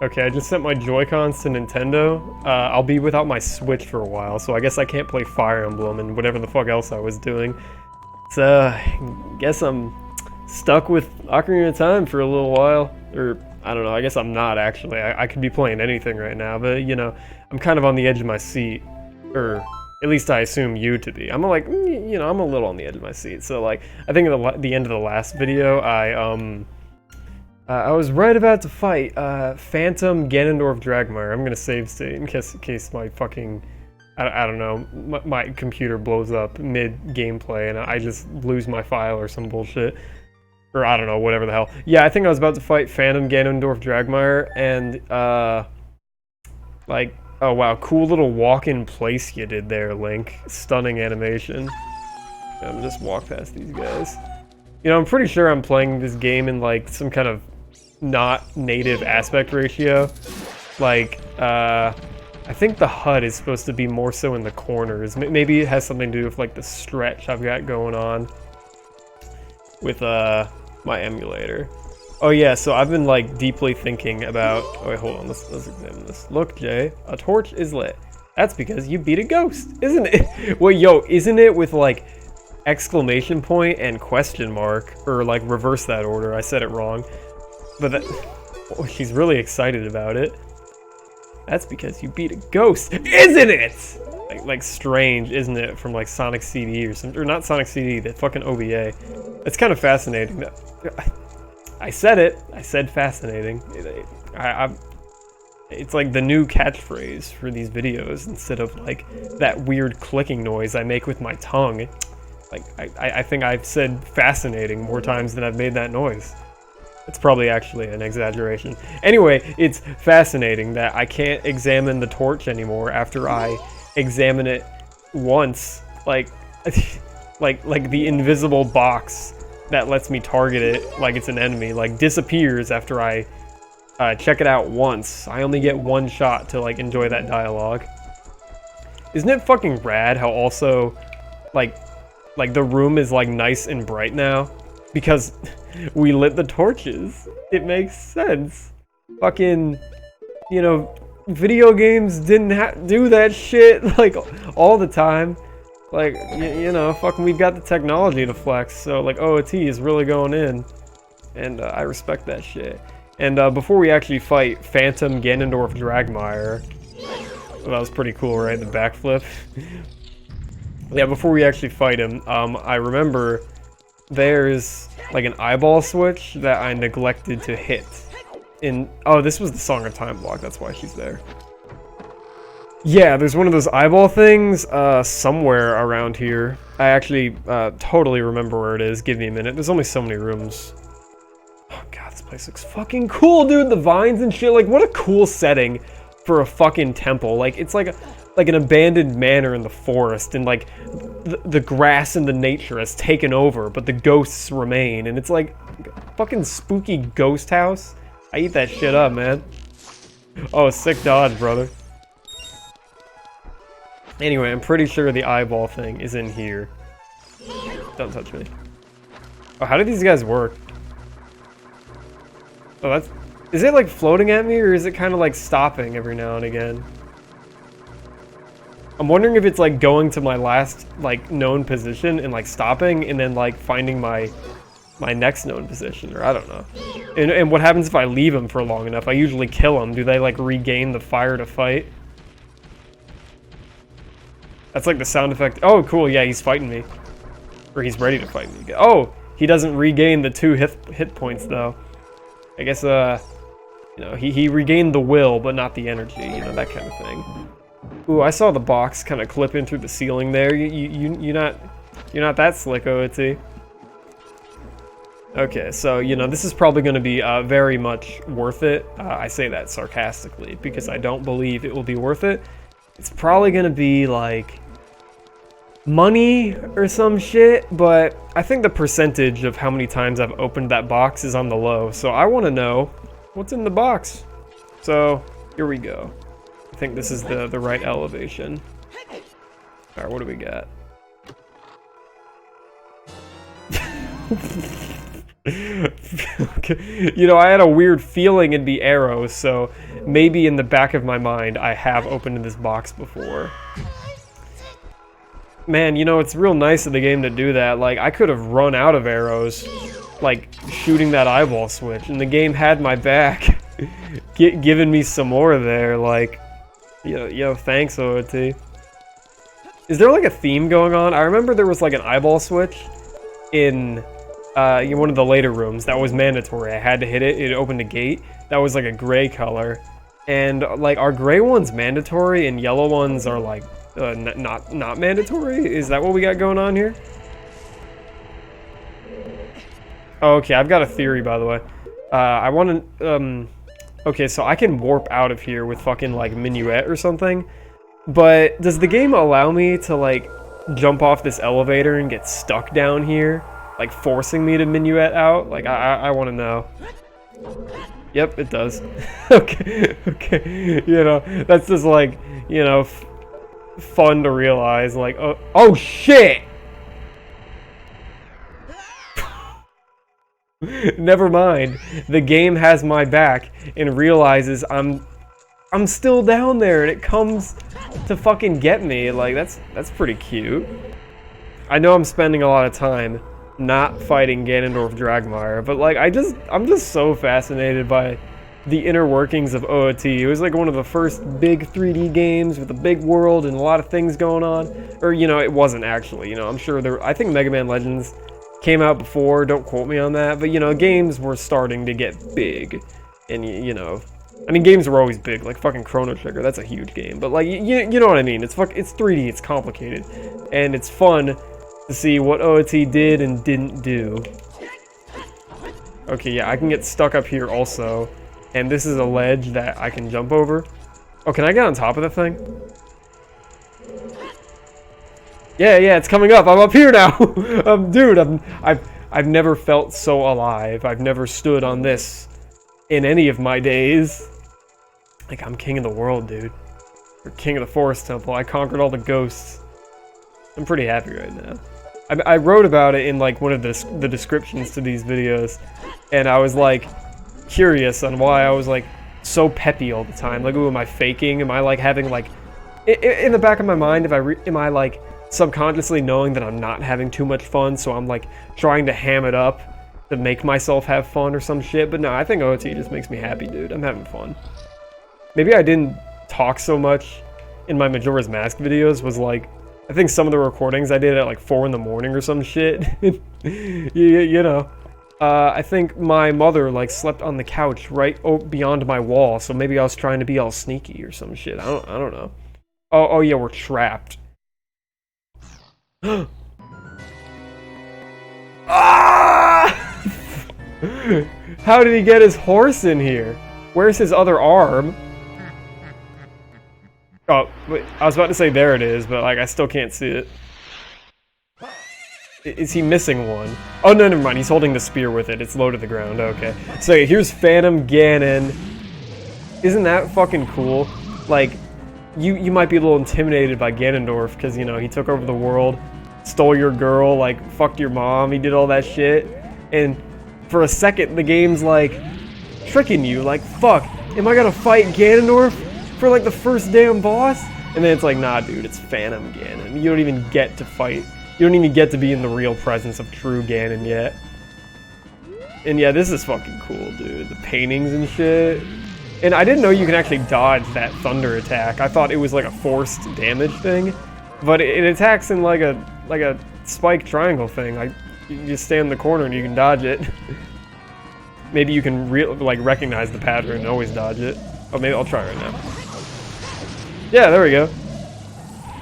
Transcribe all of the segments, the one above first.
Okay, I just sent my Joy-Cons to Nintendo. I'll be without my Switch for a while, so I guess I can't play Fire Emblem and whatever the fuck else I was doing. So, I guess I'm stuck with Ocarina of Time for a little while. Or, I don't know, I guess I'm not actually. I could be playing anything right now, but, you know, I'm kind of on the edge of my seat. Or, at least I assume you to be. I'm like, you know, I'm a little on the edge of my seat. So, like, I think at the end of the last video, I was right about to fight Phantom Ganondorf Dragmire. I'm gonna save state in case my fucking, I don't know, my computer blows up mid-gameplay and I just lose my file or some bullshit. Or I don't know, whatever the hell. Yeah, I think I was about to fight Phantom Ganondorf Dragmire and, like, oh wow, cool little walk-in place you did there, Link. Stunning animation. I'm gonna just walk past these guys. You know, I'm pretty sure I'm playing this game in, like, some kind of not native aspect ratio. Like, I think the HUD is supposed to be more so in the corners. Maybe it has something to do with, like, the stretch I've got going on with, my emulator. Oh yeah, so I've been, like, deeply thinking about... Oh wait, hold on, let's examine this. Look, Jay, a torch is lit. That's because you beat a ghost, isn't it? Well, yo, isn't it with, like, exclamation point and question mark? Or, like, reverse that order, I said it wrong. But that... Oh, she's really excited about it. That's because you beat a ghost, isn't it? Like strange, isn't it? From, like, Sonic CD or something. Or not Sonic CD, the fucking OVA. It's kind of fascinating. I said it. I said fascinating. It's like the new catchphrase for these videos instead of like that weird clicking noise I make with my tongue. Like I think I've said fascinating more times than I've made that noise. It's probably actually an exaggeration. Anyway, it's fascinating that I can't examine the torch anymore after I examine it once. Like the invisible box that lets me target it like it's an enemy, like, disappears after I check it out once. I only get one shot to, like, enjoy that dialogue. Isn't it fucking rad how also, like the room is, like, nice and bright now? Because we lit the torches. It makes sense. Fucking, you know, video games didn't do that shit, like, all the time. Like, you know, fucking we've got the technology to flex, so, like, OoT is really going in. And I respect that shit. And before we actually fight Phantom Ganondorf Dragmire, well, that was pretty cool, right? The backflip. Yeah, before we actually fight him, I remember there's, like, an eyeball switch that I neglected to hit. Oh, this was the Song of Time block, that's why she's there. Yeah, there's one of those eyeball things somewhere around here. I actually totally remember where it is. Give me a minute. There's only so many rooms. Oh god, this place looks fucking cool, dude. The vines and shit. Like, what a cool setting for a fucking temple. Like, it's like an abandoned manor in the forest, and like the grass and the nature has taken over, but the ghosts remain. And it's like fucking spooky ghost house. I eat that shit up, man. Oh, sick dodge, brother. Anyway, I'm pretty sure the eyeball thing is in here. Don't touch me. Oh, how do these guys work? Oh, that's... Is it, like, floating at me, or is it kind of, like, stopping every now and again? I'm wondering if it's, like, going to my last, like, known position and, like, stopping, and then, like, finding my next known position, or I don't know. And what happens if I leave them for long enough? I usually kill them. Do they, like, regain the fire to fight? That's like the sound effect. Oh, cool. Yeah, he's fighting me. Or he's ready to fight me. Oh, he doesn't regain the 2 hit points, though. I guess, you know, he regained the will, but not the energy. You know, that kind of thing. Ooh, I saw the box kind of clip in through the ceiling there. You're not that slick, OoT. Okay, so, you know, this is probably going to be very much worth it. I say that sarcastically, because I don't believe it will be worth it. It's probably going to be, like, money or some shit, but I think the percentage of how many times I've opened that box is on the low, so I want to know what's in the box. So, here we go. I think this is the right elevation. Alright, what do we got? Okay. You know, I had a weird feeling it'd be arrows, so maybe in the back of my mind I have opened this box before. Man, you know, it's real nice of the game to do that. Like, I could have run out of arrows, like, shooting that eyeball switch, and the game had my back, giving me some more there, like, yo, thanks, OoT. Is there, like, a theme going on? I remember there was, like, an eyeball switch in one of the later rooms that was mandatory. I had to hit it. It opened a gate. That was, like, a gray color. And, like, are gray ones mandatory and yellow ones are, like, not mandatory? Is that what we got going on here? Oh, okay, I've got a theory, by the way. I want to, okay, so I can warp out of here with fucking, like, Minuet or something. But does the game allow me to, like, jump off this elevator and get stuck down here? Like, forcing me to Minuet out? Like, I want to know. Yep, it does. Okay, you know, that's just, like, you know, fun to realize, like, oh shit! Never mind. The game has my back and realizes I'm still down there and it comes to fucking get me. Like, that's pretty cute. I know I'm spending a lot of time not fighting Ganondorf Dragmire, but like I'm just so fascinated by the inner workings of OoT. It was like one of the first big 3D games with a big world and a lot of things going on. Or, you know, it wasn't actually, you know, I'm sure I think Mega Man Legends came out before, don't quote me on that, but, you know, games were starting to get big. And, you know, I mean, games were always big, like fucking Chrono Trigger, that's a huge game. But, like, you know what I mean, it's 3D, it's complicated. And it's fun to see what OoT did and didn't do. Okay, yeah, I can get stuck up here also. And this is a ledge that I can jump over. Oh, can I get on top of the thing? Yeah, it's coming up. I'm up here now. Dude, I've never felt so alive. I've never stood on this in any of my days. Like, I'm king of the world, dude. Or king of the forest temple. I conquered all the ghosts. I'm pretty happy right now. I wrote about it in, like, one of the descriptions to these videos. And I was, like, curious on why I was, like, so peppy all the time. Like, ooh, am I faking? Am I, like, having, like... In the back of my mind, am I, like, subconsciously knowing that I'm not having too much fun, so I'm, like, trying to ham it up to make myself have fun or some shit? But no, I think OoT just makes me happy, dude. I'm having fun. Maybe I didn't talk so much in my Majora's Mask videos, was, like... I think some of the recordings I did at, like, 4 in the morning or some shit. you know. I think my mother, like, slept on the couch right beyond my wall, so maybe I was trying to be all sneaky or some shit. I don't know. Oh yeah, we're trapped. Ah! How did he get his horse in here? Where's his other arm? Oh, wait, I was about to say there it is, but, like, I still can't see it. Is he missing one? Oh, no, never mind. He's holding the spear with it. It's low to the ground. Okay. So here's Phantom Ganon. Isn't that fucking cool? Like, you might be a little intimidated by Ganondorf because, you know, he took over the world, stole your girl, like, fucked your mom. He did all that shit. And for a second, the game's, like, tricking you. Like, fuck, am I gonna fight Ganondorf for, like, the first damn boss? And then it's like, nah, dude, it's Phantom Ganon. You don't even get to fight. You don't even get to be in the real presence of true Ganon yet. And yeah, this is fucking cool, dude. The paintings and shit. And I didn't know you can actually dodge that thunder attack. I thought it was like a forced damage thing. But it attacks in like a spike triangle thing. Like, you just stand in the corner and you can dodge it. Maybe you can recognize the pattern and always dodge it. Oh, maybe I'll try right now. Yeah, there we go.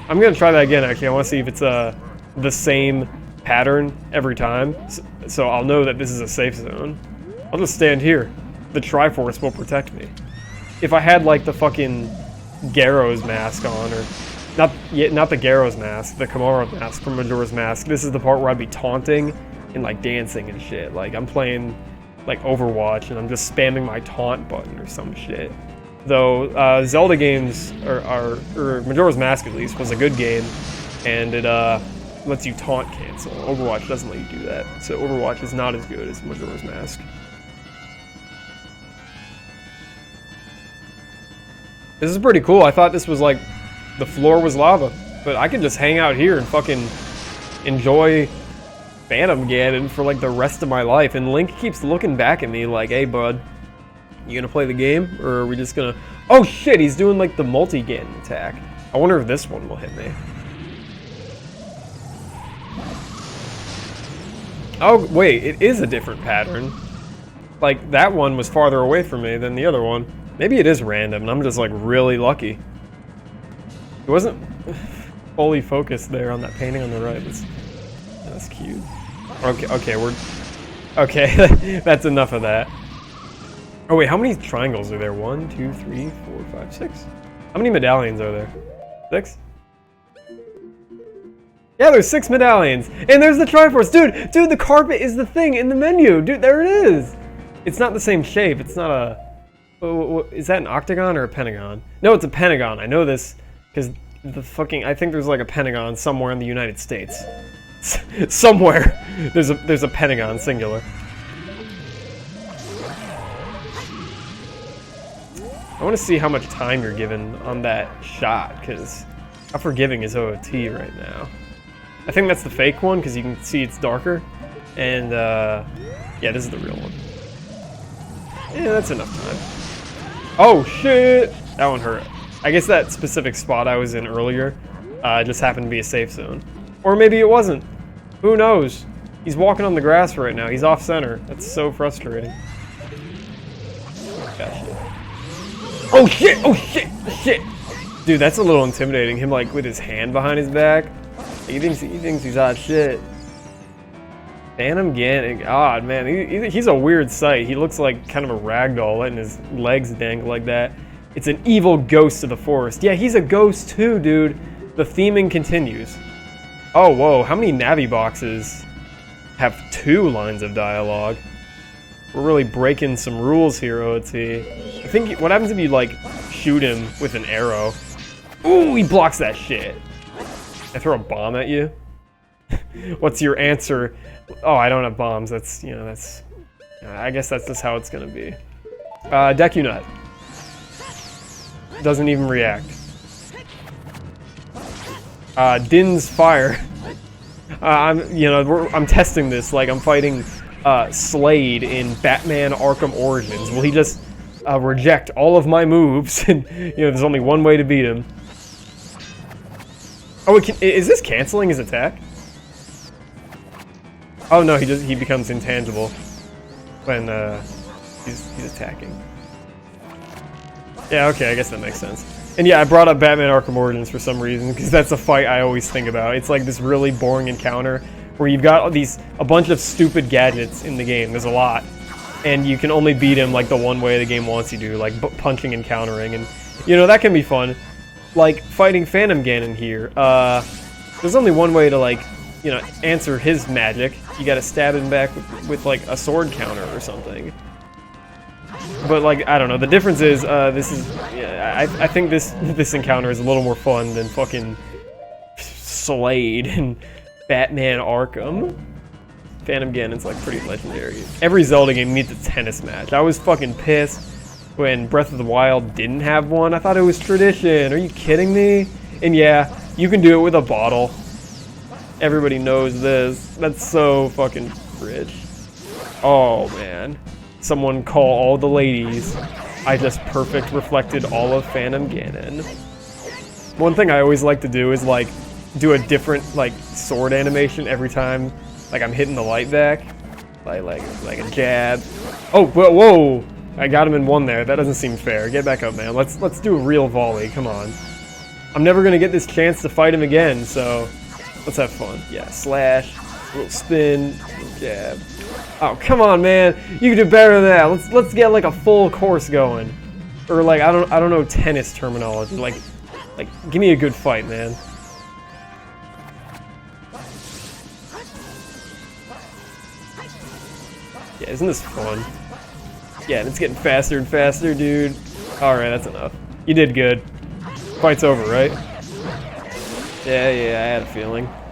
I'm gonna try that again, actually. I want to see if it's the same pattern every time, so I'll know that this is a safe zone. I'll just stand here. The Triforce will protect me. If I had, like, the fucking Garrow's mask on, or not the Garrow's mask, the Kamara mask from Majora's Mask, this is the part where I'd be taunting and, like, dancing and shit. Like, I'm playing, like, Overwatch and I'm just spamming my taunt button or some shit. Though Zelda games, or Majora's Mask at least, was a good game, and it lets you taunt cancel. Overwatch doesn't let you do that, so Overwatch is not as good as Majora's Mask. This is pretty cool. I thought this was like the floor was lava, but I could just hang out here and fucking enjoy Phantom Ganon for like the rest of my life. And Link keeps looking back at me like, hey bud, you gonna play the game or are we just gonna... Oh shit, he's doing like the multi-Ganon attack. I wonder if this one will hit me. Oh wait, it is a different pattern. Like that one was farther away from me than the other one. Maybe it is random and I'm just like really lucky. It wasn't fully focused there on that painting on the right. That's cute. Okay, okay, that's enough of that. Oh wait, how many triangles are there? 1, 2, 3, 4, 5, 6. How many medallions are there? 6? Yeah, there's 6 medallions. And there's the Triforce. Dude, the carpet is the thing in the menu. Dude, there it is. It's not the same shape. It's not a... Is that an octagon or a pentagon? No, it's a pentagon. I know this because the fucking... I think there's like a pentagon somewhere in the United States. Somewhere. There's a pentagon, singular. I want to see how much time you're given on that shot, because how forgiving is OOT right now? I think that's the fake one, because you can see it's darker. And, yeah, this is the real one. Yeah, that's enough time. Oh, shit! That one hurt. I guess that specific spot I was in earlier just happened to be a safe zone. Or maybe it wasn't. Who knows? He's walking on the grass right now. He's off center. That's so frustrating. Gotcha. Oh shit! Oh shit! Shit! Dude, that's a little intimidating. Him like with his hand behind his back. He thinks he's hot shit. Phantom Ganon, God man, he's a weird sight. He looks like kind of a ragdoll, letting his legs dangle like that. It's an evil ghost of the forest. Yeah, he's a ghost too, dude. The theming continues. Oh whoa, how many Navi boxes have 2 lines of dialogue? We're really breaking some rules here, OT. I think, what happens if you, like, shoot him with an arrow? Ooh, he blocks that shit. I throw a bomb at you? What's your answer? Oh, I don't have bombs. That's, you know, that's... I guess that's just how it's gonna be. Deku Nut. Doesn't even react. Din's Fire. I'm testing this like I'm fighting... Slade in Batman Arkham Origins. Will he just reject all of my moves? And there's only one way to beat him. Oh, is this canceling his attack? Oh no, he becomes intangible when he's attacking. Yeah, okay, I guess that makes sense. And yeah, I brought up Batman Arkham Origins for some reason because that's a fight I always think about. It's like this really boring encounter where you've got a bunch of stupid gadgets in the game. There's a lot. And you can only beat him like the one way the game wants you to, like punching and countering. And, that can be fun. Like, fighting Phantom Ganon here. There's only one way to, like, answer his magic. You gotta stab him back with like, a sword counter or something. But, like, I don't know. The difference is, I think this encounter is a little more fun than fucking Slade and Batman Arkham. Phantom Ganon's like pretty legendary. Every Zelda game needs a tennis match. I was fucking pissed when Breath of the Wild didn't have one. I thought it was tradition. Are you kidding me? And yeah, you can do it with a bottle. Everybody knows this. That's so fucking rich. Oh man. Someone call all the ladies. I just perfect reflected all of Phantom Ganon. One thing I always like to do is like do a different like sword animation every time like I'm hitting the light back, like a jab. Oh whoa! I got him in one there. That doesn't seem fair. Get back up, man. Let's do a real volley. Come on. I'm never gonna get this chance to fight him again, so let's have fun. Yeah, slash, little spin, little jab. Oh come on, man! You can do better than that. Let's get like a full course going, or like I don't know tennis terminology. Like give me a good fight, man. Yeah, isn't this fun? Yeah, and it's getting faster and faster, dude. Alright, that's enough. You did good. Fight's over, right? Yeah, I had a feeling.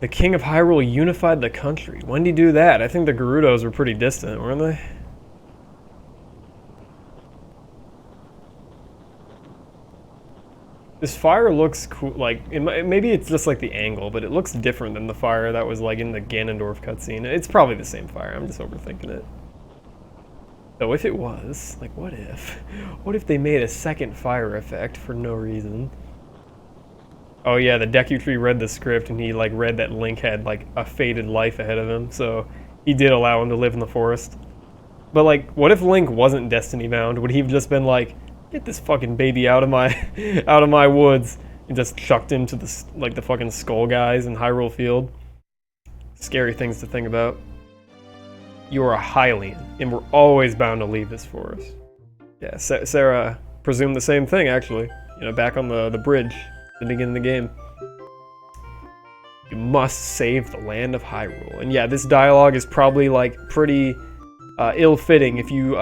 The King of Hyrule unified the country. When did he do that? I think the Gerudos were pretty distant, weren't they? This fire looks cool, like, maybe it's just like the angle, but it looks different than the fire that was like in the Ganondorf cutscene. It's probably the same fire, I'm just overthinking it. Though if it was, like what if? What if they made a second fire effect for no reason? Oh yeah, the Deku Tree read the script and he like read that Link had like a fated life ahead of him, so he did allow him to live in the forest. But like, what if Link wasn't destiny bound? Would he have just been like, get this fucking baby out of my out of my woods, and just chucked him to the like the fucking skull guys in Hyrule Field? Scary things to think about. You are a Hylian, and we're always bound to leave this forest. Yeah, Sarah presumed the same thing actually. You know, back on the bridge at the beginning of the game. You must save the land of Hyrule. And yeah, this dialogue is probably like pretty ill-fitting if you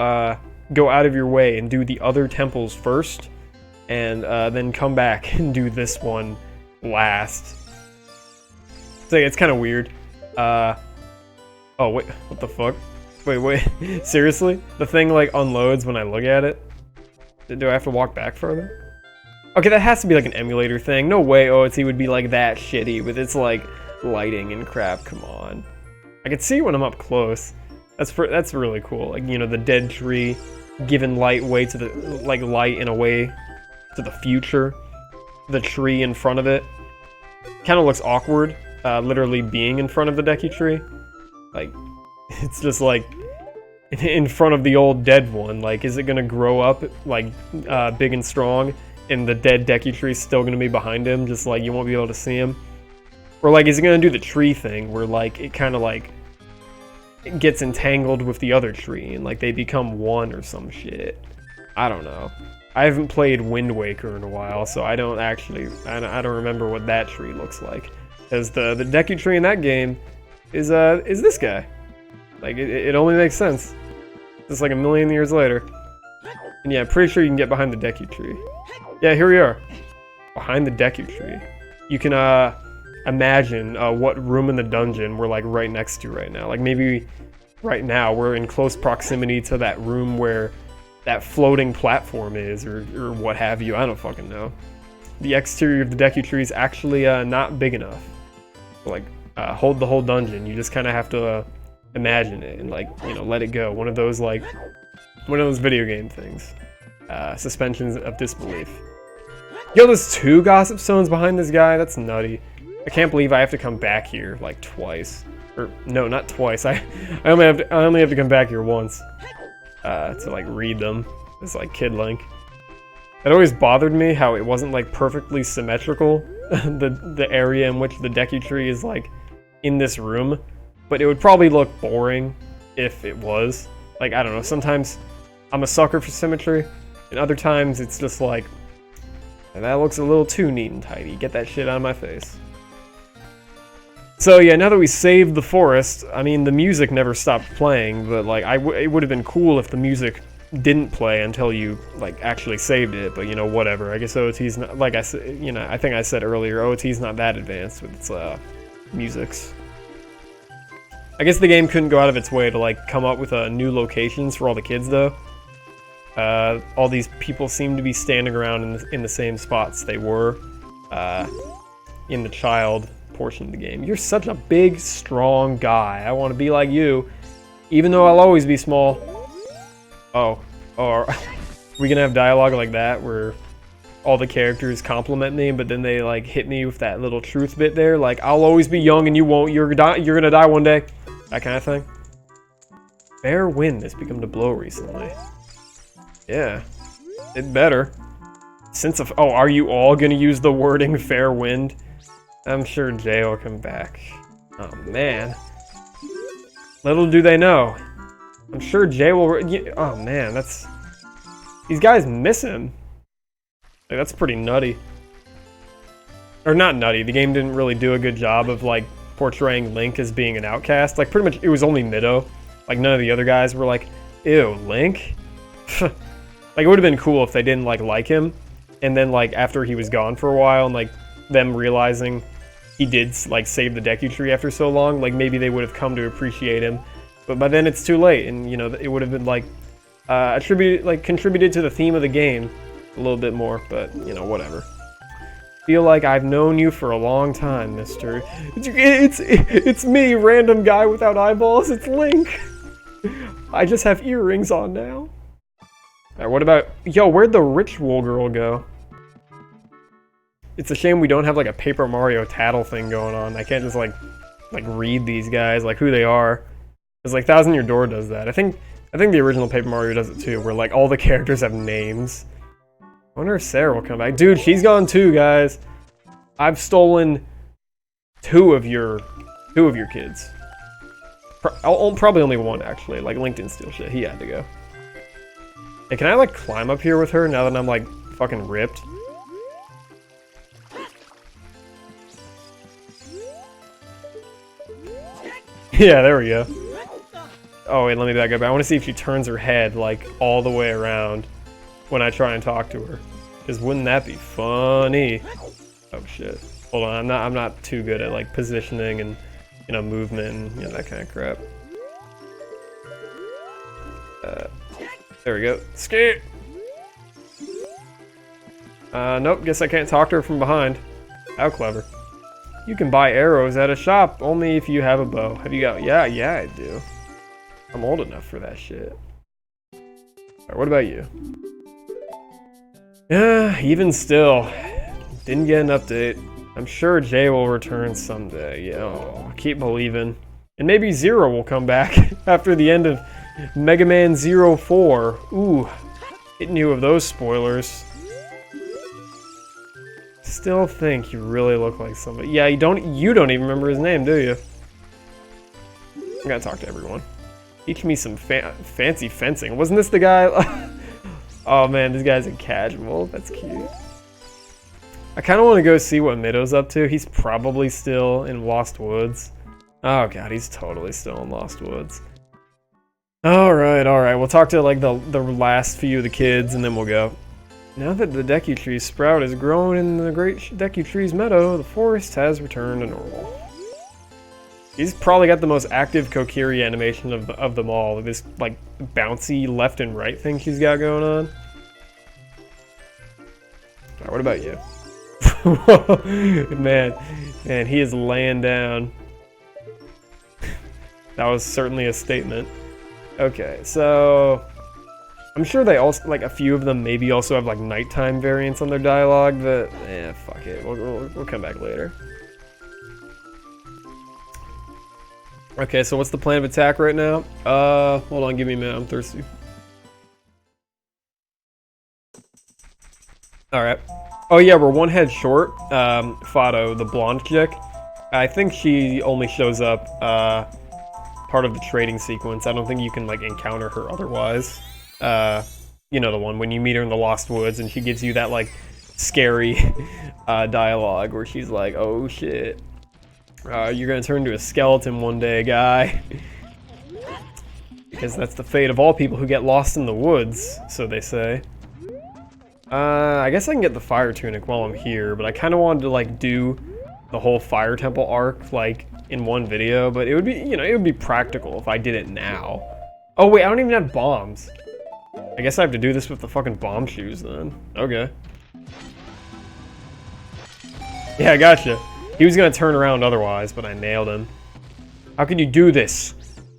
go out of your way and do the other temples first, and then come back and do this one last. So it's kind of weird. Oh wait, what the fuck? Wait, seriously? The thing like unloads when I look at it? Do I have to walk back further? Okay, that has to be like an emulator thing. No way OoT would be like that shitty with its like lighting and crap, come on. I can see when I'm up close. That's really cool. Like, you know, the dead tree giving light way to the, like light in a way to the future. The tree in front of it kind of looks awkward, literally being in front of the Deku Tree. Like, it's just like in front of the old dead one. Like, is it gonna grow up like big and strong, and the dead Deku Tree's still gonna be behind him, just like you won't be able to see him? Or like, is it gonna do the tree thing where like it kind of like it gets entangled with the other tree and like they become one or some shit? I don't know. I haven't played Wind Waker in a while, so I don't remember what that tree looks like. Because the Deku Tree in that game is this guy. Like, it only makes sense. Just like a million years later. And yeah, I'm pretty sure you can get behind the Deku Tree. Yeah, here we are. Behind the Deku Tree. You can imagine what room in the dungeon we're like right next to right now. Like maybe right now we're in close proximity to that room where that floating platform is, or what have you. I don't fucking know. The exterior of the Deku Tree is actually not big enough to like hold the whole dungeon. You just kind of have to imagine it and like, you know, let it go. One of those video game things. Suspensions of disbelief. Yo, there's 2 Gossip Stones behind this guy? That's nutty. I can't believe I have to come back here like twice. Or no, not twice. I only have to come back here once to like read them. It's like Kid Link. It always bothered me how it wasn't like perfectly symmetrical, the area in which the Deku Tree is like in this room, but it would probably look boring if it was. Like, I don't know, sometimes I'm a sucker for symmetry, and other times it's just like, that looks a little too neat and tidy. Get that shit out of my face. So yeah, now that we saved the forest, I mean, the music never stopped playing, but like, it would have been cool if the music didn't play until you like actually saved it, but you know, whatever. I guess OOT's not, like I said, you know, I think I said earlier, OOT's not that advanced with its musics. I guess the game couldn't go out of its way to like come up with new locations for all the kids though. All these people seem to be standing around in the same spots they were in the child portion of the game. You're such a big, strong guy. I want to be like you, even though I'll always be small. Oh, are we gonna have dialogue like that where all the characters compliment me, but then they like hit me with that little truth bit there, like I'll always be young and you won't. You're gonna die one day. That kind of thing. Fair wind has become to blow recently. Yeah, it better. Oh, are you all gonna use the wording fair wind? I'm sure Jay will come back. Oh man. Little do they know. I'm sure Jay will. Oh man, these guys miss him. Like, that's pretty nutty. Or not nutty. The game didn't really do a good job of like portraying Link as being an outcast. Like, pretty much it was only Mido. Like, none of the other guys were like, ew, Link? Like, it would have been cool if they didn't like him, and then like after he was gone for a while and like them realizing he did like save the Deku Tree after so long, like maybe they would have come to appreciate him. But by then it's too late, and you know it would have been like contributed to the theme of the game a little bit more. But you know, whatever. Feel like I've known you for a long time, mister. It's me, random guy without eyeballs. It's Link. I just have earrings on now. Alright, what about... Yo, where'd the ritual girl go? It's a shame we don't have, like, a Paper Mario tattle thing going on. I can't just, like read these guys, like, who they are. Because, like, Thousand Year Door does that. I think the original Paper Mario does it, too, where, like, all the characters have names. I wonder if Sarah will come back. Dude, she's gone, too, guys. I've stolen two of your kids. Probably only one, actually. Like, Link didn't steal shit. He had to go. Hey, can I, like, climb up here with her now that I'm, like, fucking ripped? Yeah, there we go. Oh, wait, let me back up. I want to see if she turns her head, like, all the way around when I try and talk to her. Because wouldn't that be funny? Oh, shit. Hold on, I'm not too good at, like, positioning and, you know, movement and, you know, that kind of crap. There we go. Skate! Nope, guess I can't talk to her from behind. How clever. You can buy arrows at a shop only if you have a bow. Have you got... Yeah, I do. I'm old enough for that shit. Alright, what about you? Yeah, even still. Didn't get an update. I'm sure Jay will return someday. Yeah, oh, keep believing. And maybe Zero will come back after the end of Mega Man 04. Ooh, hitting you with those spoilers. Still think you really look like somebody. Yeah, you don't even remember his name, do you? I gotta talk to everyone. Teach me some fancy fencing. Wasn't this the guy? Oh man, this guy's a casual. That's cute. I kind of want to go see what Mido's up to. He's probably still in Lost Woods. Oh god, he's totally still in Lost Woods. Alright. We'll talk to like the last few of the kids and then we'll go. Now that the Deku Tree sprout has grown in the Great Deku Tree's meadow, the forest has returned to normal. He's probably got the most active Kokiri animation of them all. This like bouncy left and right thing she's got going on. Alright, what about you? man, he is laying down. That was certainly a statement. Okay, so I'm sure they also, like, a few of them maybe also have, like, nighttime variants on their dialogue, but, fuck it. We'll come back later. Okay, so what's the plan of attack right now? Hold on, give me a minute, I'm thirsty. Alright. Oh yeah, we're one head short. Fado, the blonde chick. I think she only shows up, part of the trading sequence. I don't think you can, like, encounter her otherwise. You know the one, when you meet her in the Lost Woods and she gives you that, like, scary, dialogue where she's like, oh shit. You're gonna turn into a skeleton one day, guy. Because that's the fate of all people who get lost in the woods, so they say. I guess I can get the fire tunic while I'm here, but I kind of wanted to, like, do the whole fire temple arc, like, in one video, but it would be, you know, it would be practical if I did it now. Oh wait, I don't even have bombs. I guess I have to do this with the fucking bomb shoes then. Okay. Yeah, I gotcha. He was gonna turn around otherwise, but I nailed him. How can you do this?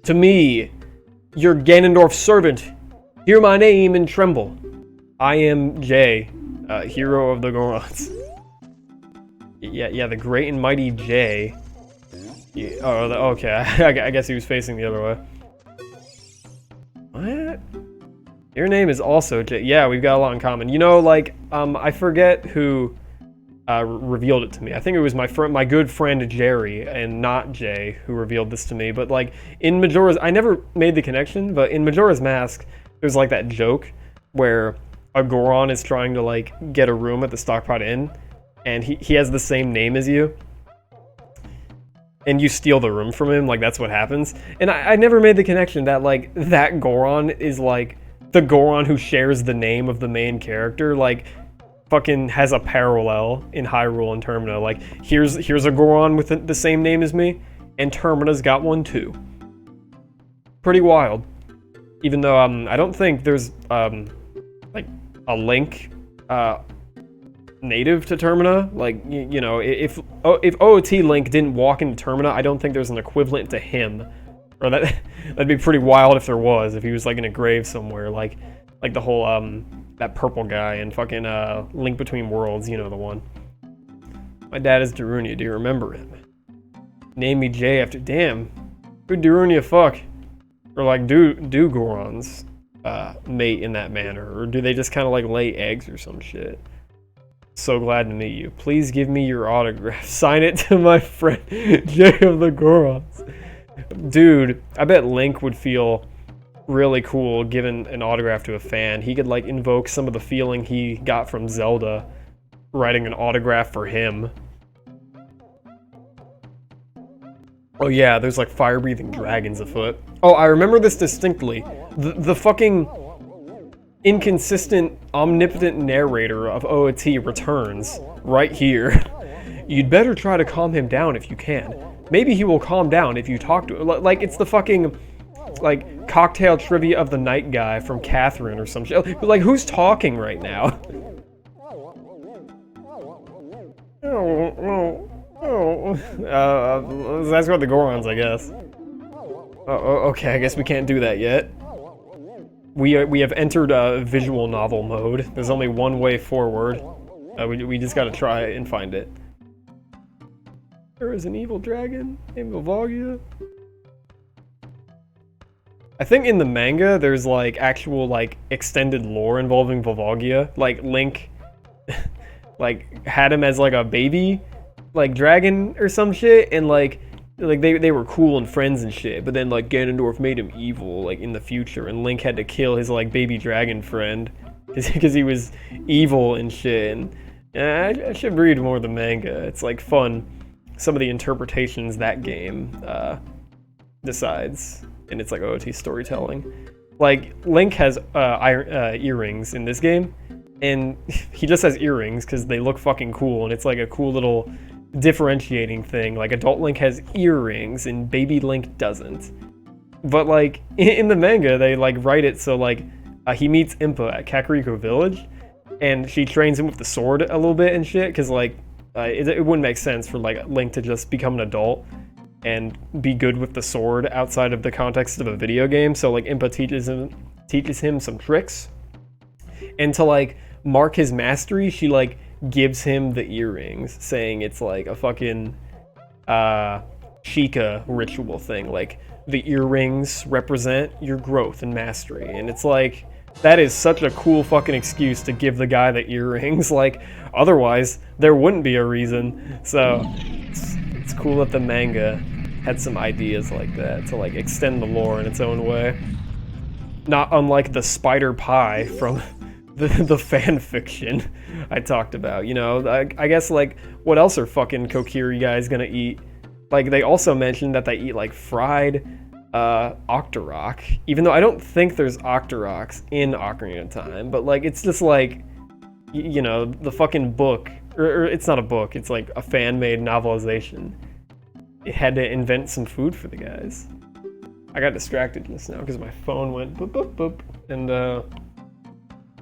To me, your Ganondorf servant. Hear my name and tremble. I am Jay, hero of the Gorons. Yeah, the great and mighty Jay. Yeah, oh, okay, I guess he was facing the other way. What? Your name is also Jay. Yeah, we've got a lot in common. You know, like, I forget who revealed it to me. I think it was my good friend Jerry, and not Jay, who revealed this to me. But, like, in Majora's... I never made the connection, but in Majora's Mask, there's, like, that joke where a Goron is trying to, like, get a room at the Stockpot Inn, and he has the same name as you. And you steal the room from him, like, that's what happens. And I never made the connection that, like, that Goron is, like, the Goron who shares the name of the main character. Like, fucking has a parallel in Hyrule and Termina. Like, here's a Goron with the same name as me, and Termina's got one too. Pretty wild. Even though I don't think there's like a Link native to Termina. Like, you know, if OoT Link didn't walk into Termina, I don't think there's an equivalent to him. Or that'd be pretty wild if there was, if he was like in a grave somewhere, like the whole that purple guy in fucking Link Between Worlds, you know the one. My dad is Darunia, do you remember him? Name me Jay after, damn, who'd Darunia fuck? Or like do Gorons mate in that manner, or do they just kind of like lay eggs or some shit? So glad to meet you. Please give me your autograph. Sign it to my friend Jay of the Gorons. Dude, I bet Link would feel really cool giving an autograph to a fan. He could like invoke some of the feeling he got from Zelda writing an autograph for him. Oh yeah, there's like fire-breathing dragons afoot. Oh, I remember this distinctly. The fucking inconsistent, omnipotent narrator of OoT returns right here. You'd better try to calm him down if you can. Maybe he will calm down if you talk to him. Like, it's the fucking, like, cocktail trivia of the night guy from Catherine or some shit. Like, who's talking right now? That's about the Gorons, I guess. Okay, I guess we can't do that yet. We have entered visual novel mode. There's only one way forward. We just gotta try and find it. There is an evil dragon named Volvagia. I think in the manga there's like actual like extended lore involving Volvagia. Like Link like had him as like a baby like dragon or some shit, and like they were cool and friends and shit, but then like Ganondorf made him evil like in the future, and Link had to kill his like baby dragon friend because he was evil and shit. And I should read more of the manga. It's like fun, some of the interpretations that game decides, and it's like OoT storytelling. Like Link has earrings in this game, and he just has earrings because they look fucking cool, and it's like a cool little differentiating thing. Like adult Link has earrings and baby Link doesn't. But like in the manga they like write it so like he meets Impa at Kakariko Village, and she trains him with the sword a little bit and shit, because like it wouldn't make sense for like Link to just become an adult and be good with the sword outside of the context of a video game. So like Impa teaches him some tricks, and to like mark his mastery, she like gives him the earrings, saying it's like a fucking Sheikah ritual thing. Like the earrings represent your growth and mastery, and it's like that is such a cool fucking excuse to give the guy the earrings. Like otherwise there wouldn't be a reason. So it's cool that the manga had some ideas like that to like extend the lore in its own way, not unlike the spider pie from the fan fiction I talked about. You know, I guess like what else are fucking Kokiri guys gonna eat? Like they also mentioned that they eat like fried Octorok, even though I don't think there's Octoroks in Ocarina of Time, but like it's just like, you know, the fucking book, or it's not a book, it's like a fan-made novelization. It had to invent some food for the guys. I got distracted just now because my phone went boop boop boop, and I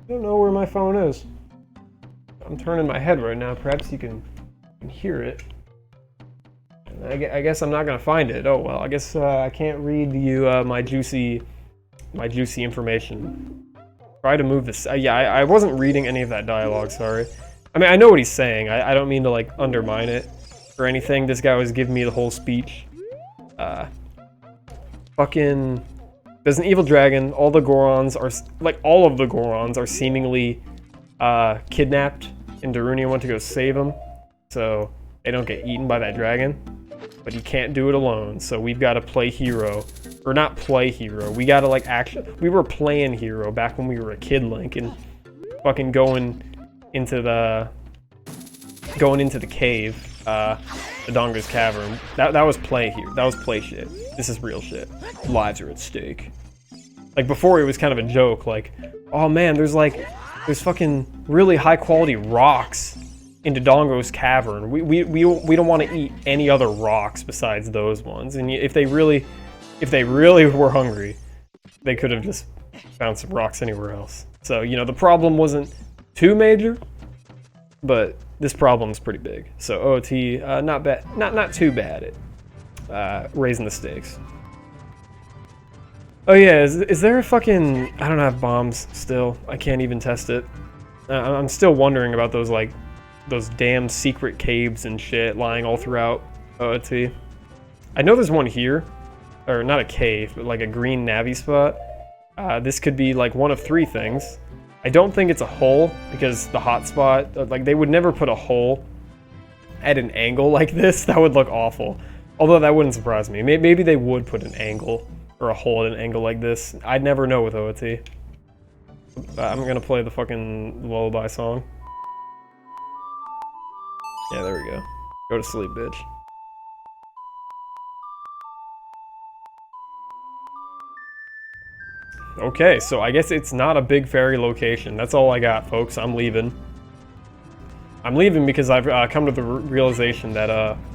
don't know where my phone is. I'm turning my head right now. Perhaps you can hear it. I guess I'm not gonna find it. Oh well. I guess I can't read you my juicy information. Try to move this. Yeah, I wasn't reading any of that dialogue. Sorry. I mean, I know what he's saying. I don't mean to like undermine it or anything. This guy was giving me the whole speech. Fucking. There's an evil dragon. All the Gorons are like all of the Gorons are seemingly kidnapped, and Darunia went to go save them, so they don't get eaten by that dragon. But he can't do it alone, so we've got to play hero, or not play hero. We got to like actually. We were playing hero back when we were a kid, Link, and fucking going into the cave, the Donga's Cavern. That was play here. That was play shit. This is real shit. Lives are at stake. Like before, it was kind of a joke. Like, oh man, there's like There's fucking really high quality rocks in Dodongo's cavern. We don't want to eat any other rocks besides those ones. And if they really were hungry, they could have just found some rocks anywhere else. So, you know, the problem wasn't too major, but this problem's pretty big. So OoT, not bad, not too bad at raising the stakes. Oh yeah, is there a fucking... I don't have bombs still. I can't even test it. I'm still wondering about those, like, those damn secret caves and shit lying all throughout OoT. I know there's one here. Or not a cave, but like a green Navi spot. This could be like one of three things. I don't think it's a hole, because the hotspot... Like, they would never put a hole at an angle like this. That would look awful. Although that wouldn't surprise me. Maybe they would put an angle or a hole at an angle like this. I'd never know with OoT. I'm gonna play the fucking lullaby song. Yeah, there we go. Go to sleep, bitch. Okay, so I guess it's not a big fairy location. That's all I got, folks. I'm leaving. I'm leaving because I've come to the realization that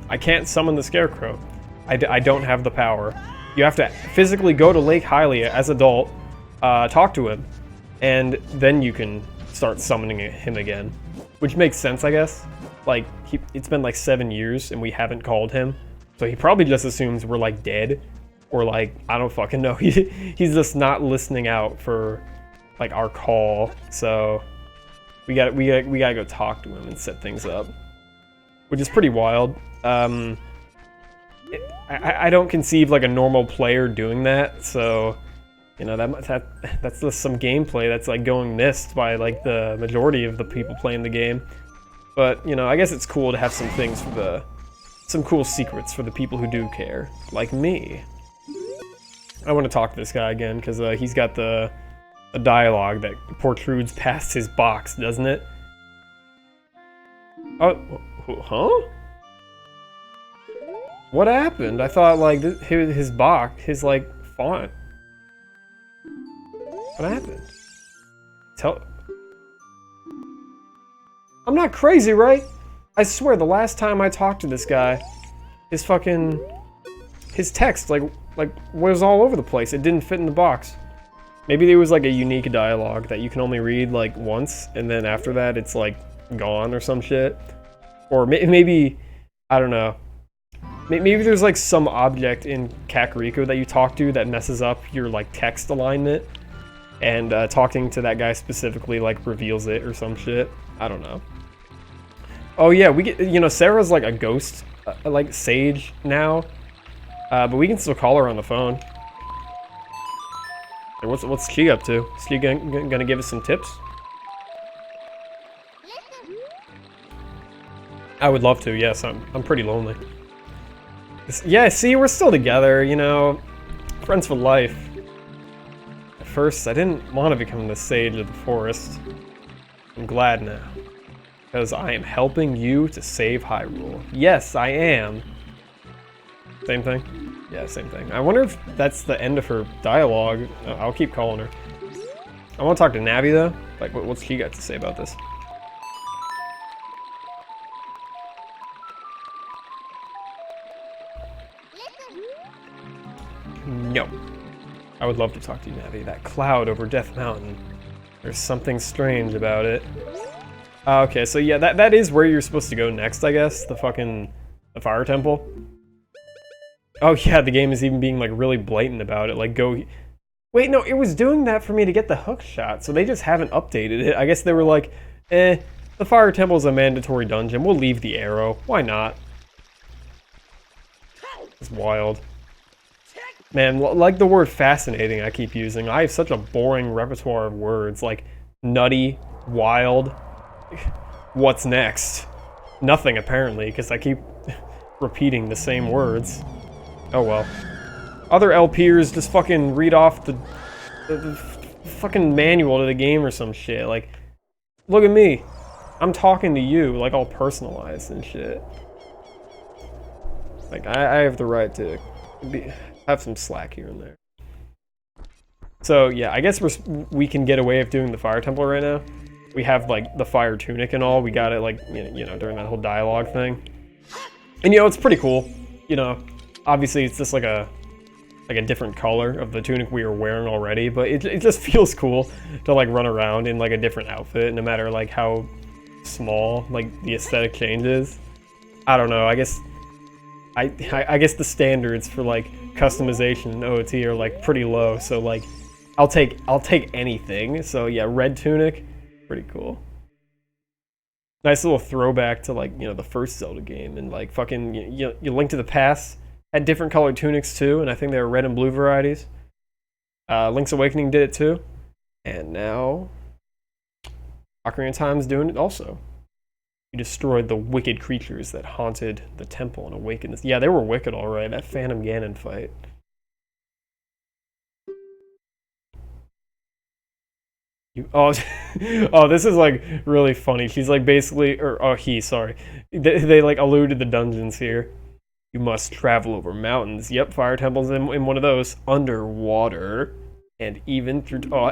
I can't summon the Scarecrow. I don't have the power. You have to physically go to Lake Hylia as an adult, talk to him, and then you can start summoning him again. Which makes sense, I guess. Like, it's been like 7 years and we haven't called him. So he probably just assumes we're like dead. Or like, I don't fucking know. He's just not listening out for like our call. So we gotta go talk to him and set things up. Which is pretty wild. I don't conceive like a normal player doing that, so you know that's just some gameplay that's like going missed by like the majority of the people playing the game. But you know, I guess it's cool to have some things for some cool secrets for the people who do care, like me. I want to talk to this guy again because he's got the dialogue that protrudes past his box, doesn't it? Oh, huh? What happened? I thought, like, his box, his, like, font. What happened? I'm not crazy, right? I swear, the last time I talked to this guy, his text, like, was all over the place. It didn't fit in the box. Maybe there was, like, a unique dialogue that you can only read, like, once, and then after that, it's, like, gone or some shit. Or maybe, I don't know. Maybe there's like some object in Kakariko that you talk to that messes up your like text alignment, and talking to that guy specifically like reveals it or some shit. I don't know. Oh yeah, we get, you know, Sarah's like a ghost, like sage now, but we can still call her on the phone. And what's she up to? Is she gonna give us some tips? I would love to. Yes, I'm pretty lonely. Yeah, see, we're still together, you know, friends for life. At first, I didn't want to become the sage of the forest. I'm glad now, because I am helping you to save Hyrule. Yes, I am. Same thing? Yeah, same thing. I wonder if that's the end of her dialogue. I'll keep calling her. I want to talk to Navi, though. Like, what's she got to say about this? No. I would love to talk to you, Navi. That cloud over Death Mountain. There's something strange about it. Okay, so yeah, that is where you're supposed to go next, I guess. The Fire Temple. Oh yeah, the game is even being like really blatant about it. Like go... Wait, no, it was doing that for me to get the hook shot, so they just haven't updated it. I guess they were like, the Fire Temple is a mandatory dungeon. We'll leave the arrow. Why not? It's wild. Man, like the word fascinating I keep using, I have such a boring repertoire of words, like nutty, wild. What's next? Nothing, apparently, because I keep repeating the same words. Oh well. Other LPers just fucking read off the fucking manual to the game or some shit. Like, look at me. I'm talking to you, like all personalized and shit. Like, I have the right to have some slack here and there. So, yeah, I guess we can get away with doing the Fire Temple right now. we have like the fire tunic and all. We got it like during that whole dialogue thing. And it's pretty cool. Obviously it's just like a different color of the tunic we were wearing already, but it just feels cool to like run around in like a different outfit, no matter like how small like the aesthetic changes. I don't know. I guess the standards for like customization in OoT are like pretty low, so like I'll take anything. So yeah, red tunic, pretty cool. Nice little throwback to like the first Zelda game, and like fucking you Link to the Past had different colored tunics too, and I think they were red and blue varieties. Link's Awakening did it too, and now Ocarina of Time's doing it also. You destroyed the wicked creatures that haunted the temple and awakened this. Yeah, they were wicked, alright. That Phantom Ganon fight. Oh, this is like really funny. She's like basically, sorry. They like alluded the dungeons here. You must travel over mountains. Yep, fire temples in one of those. Underwater. And even through... Oh,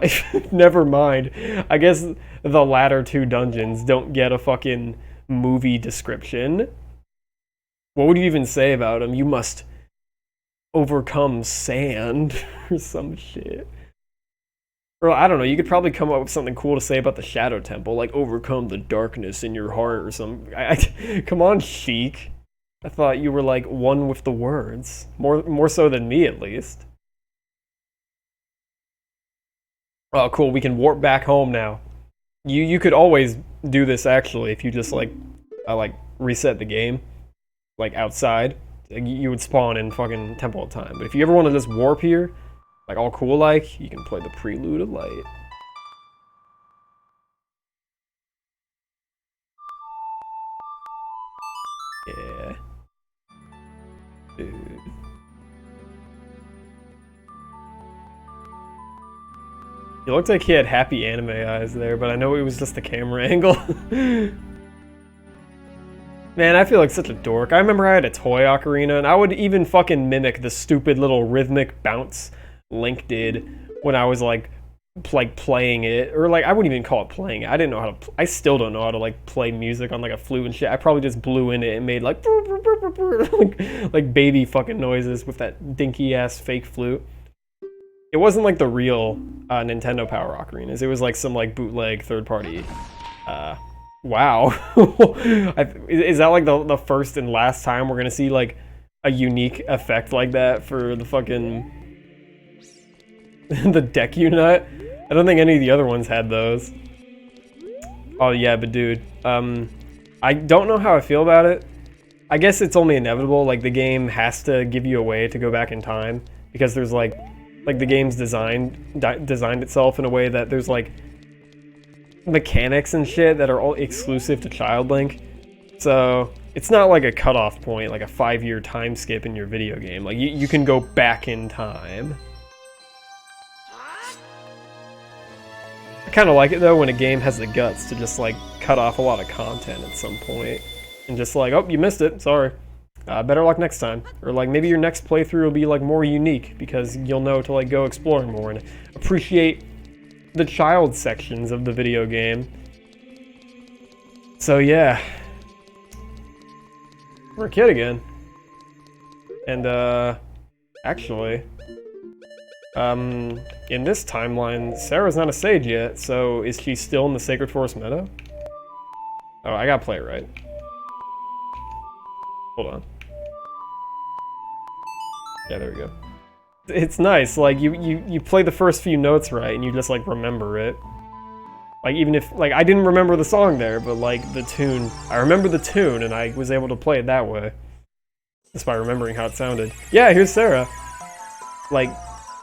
never mind. I guess the latter two dungeons don't get a fucking movie description. What would you even say about them? You must overcome sand or some shit. Or I don't know, you could probably come up with something cool to say about the Shadow Temple, like overcome the darkness in your heart or something. Come on, Sheik. I thought you were like one with the words. More so than me, at least. Oh, cool, we can warp back home now. You could always do this, actually, if you just like reset the game. Like outside. You would spawn in fucking Temple of Time. But if you ever want to just warp here, like all cool like, you can play the Prelude of Light. Yeah. Dude. He looked like he had happy anime eyes there, but I know it was just the camera angle. Man, I feel like such a dork. I remember I had a toy ocarina, and I would even fucking mimic the stupid little rhythmic bounce Link did when I was like playing it, or like I wouldn't even call it playing it. I didn't know how to. I still don't know how to like play music on like a flute and shit. I probably just blew in it and made like like baby fucking noises with that dinky ass fake flute. It wasn't like the real Nintendo Power Ocarinas. It was like some like bootleg third party. Wow, is that like the first and last time we're gonna see like a unique effect like that for the fucking the deck unit? I don't think any of the other ones had those. Oh yeah, but dude, I don't know how I feel about it. I guess it's only inevitable. Like the game has to give you a way to go back in time because there's like the game's designed itself in a way that there's like mechanics and shit that are all exclusive to Child Link. So it's not like a cutoff point, like a 5-year time skip in your video game. Like you can go back in time. I kind of like it though when a game has the guts to just like cut off a lot of content at some point and just like, oh, you missed it, sorry. Better luck next time. Or like maybe your next playthrough will be like more unique because you'll know to like go exploring more and appreciate the child sections of the video game. So yeah, we're a kid again. And actually, in this timeline, Sarah's not a sage yet, so is she still in the Sacred Forest Meadow? Oh, I gotta play it right. Hold on. Yeah, there we go. It's nice, like, you play the first few notes right, and you just, like, remember it. Like, even if, like, I didn't remember the song there, but, like, the tune, I remember the tune, and I was able to play it that way. Just by remembering how it sounded. Yeah, here's Sarah. Like,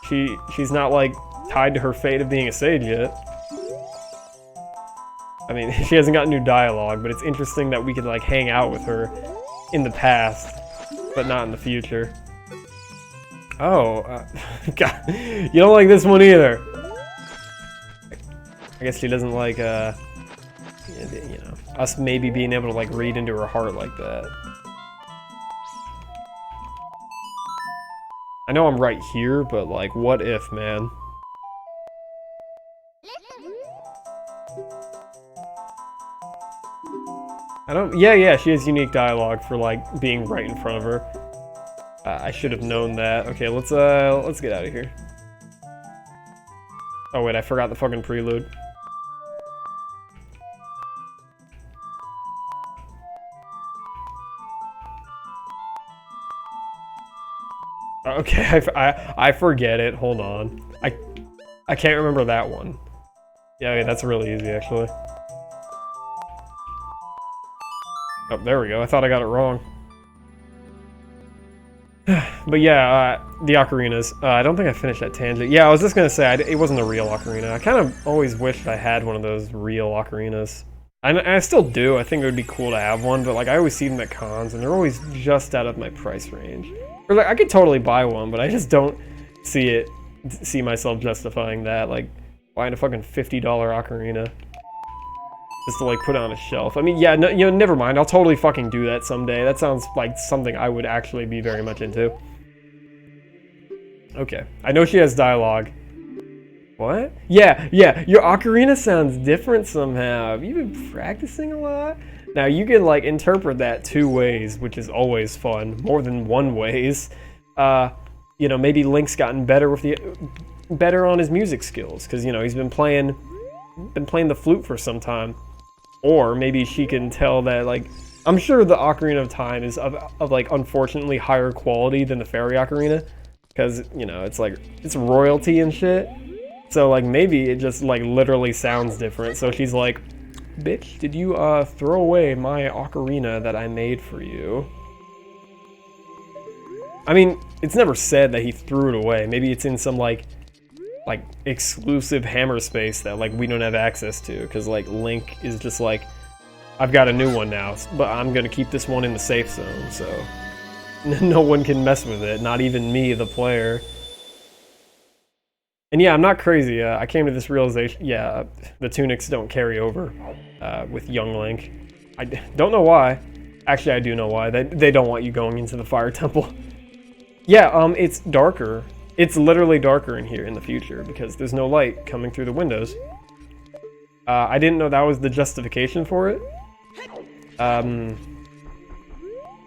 she's not, like, tied to her fate of being a sage yet. I mean, she hasn't got new dialogue, but it's interesting that we could, like, hang out with her in the past, but not in the future. Oh, God, you don't like this one either. I guess she doesn't like, you know, us maybe being able to, like, read into her heart like that. I know I'm right here, but, like, what if, man? I don't. Yeah, she has unique dialogue for like being right in front of her. I should have known that. Okay, let's get out of here. Oh wait, I forgot the fucking prelude. Okay, I forget it. Hold on. I can't remember that one. Yeah, that's really easy actually. Oh, there we go. I thought I got it wrong. But yeah, the ocarinas. I don't think I finished that tangent. Yeah, I was just gonna say, it wasn't a real ocarina. I kind of always wished I had one of those real ocarinas. I still do. I think it would be cool to have one, but like I always see them at cons, and they're always just out of my price range. Or like I could totally buy one, but I just don't see myself justifying that. Like buying a fucking $50 ocarina just to like put it on a shelf. I mean, yeah, no, you know, never mind. I'll totally fucking do that someday. That sounds like something I would actually be very much into. Okay, I know she has dialogue. What? Yeah, your ocarina sounds different somehow. Have you been practicing a lot? Now you can like interpret that two ways, which is always fun. More than one ways. You know, maybe Link's gotten better on his music skills because you know he's been playing the flute for some time. Or maybe she can tell that like I'm sure the Ocarina of Time is of like unfortunately higher quality than the Fairy Ocarina because you know it's like it's royalty and shit. So like maybe it just like literally sounds different. So she's like, "Bitch, did you throw away my ocarina that I made for you?" I mean, it's never said that he threw it away. Maybe it's in some like exclusive hammer space that like we don't have access to because like Link is just like, I've got a new one now, but I'm gonna keep this one in the safe zone, so no one can mess with it, not even me, the player. And yeah, I'm not crazy. I came to this realization. Yeah, the tunics don't carry over with young Link. I don't know why. Actually, I do know why. They don't want you going into the fire temple. Yeah, it's darker. It's literally darker in here in the future because there's no light coming through the windows. I didn't know that was the justification for it.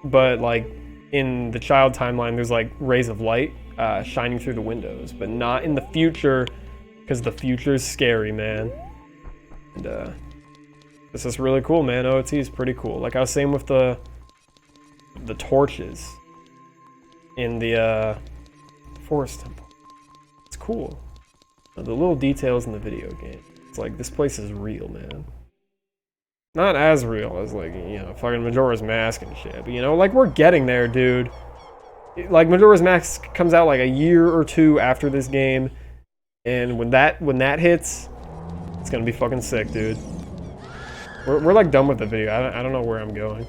But like in the child timeline, there's like rays of light shining through the windows, but not in the future because the future is scary, man. And this is really cool, man. OoT is pretty cool. Like I was saying with the torches in the forest temple. It's cool. The little details in the video game. It's like this place is real, man. Not as real as like, you know, fucking Majora's Mask and shit, but you know, like we're getting there, dude. Like Majora's Mask comes out like a year or two after this game, and when that hits, it's gonna be fucking sick, dude. We're like done with the video. I don't know where I'm going.